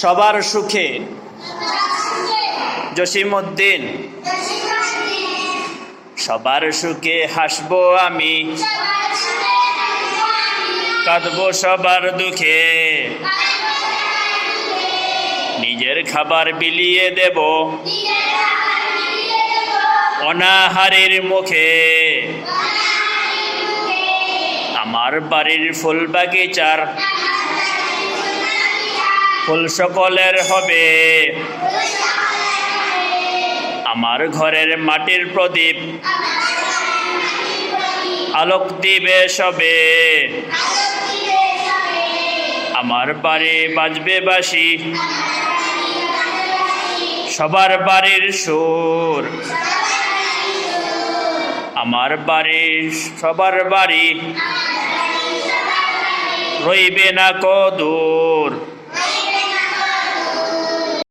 সবার সুখে জসিমউদ্দিন। সবার সুখে হাসবো আমি, কাঁদবো সবার দুঃখে। নিজের খাবার বিলিয়ে দেব অনাহারের মুখে। আমার বাড়ির ফুল বাগিচার ফুল সকলের হবে, আমার ঘরের মাটির প্রদীপ আলোক দিবে সবে। আমার বাড়ি বাজবে বাঁশি, সবার বাড়ির সুর। আমার বাড়ি সবার বাড়ি রইবে না কো দূর।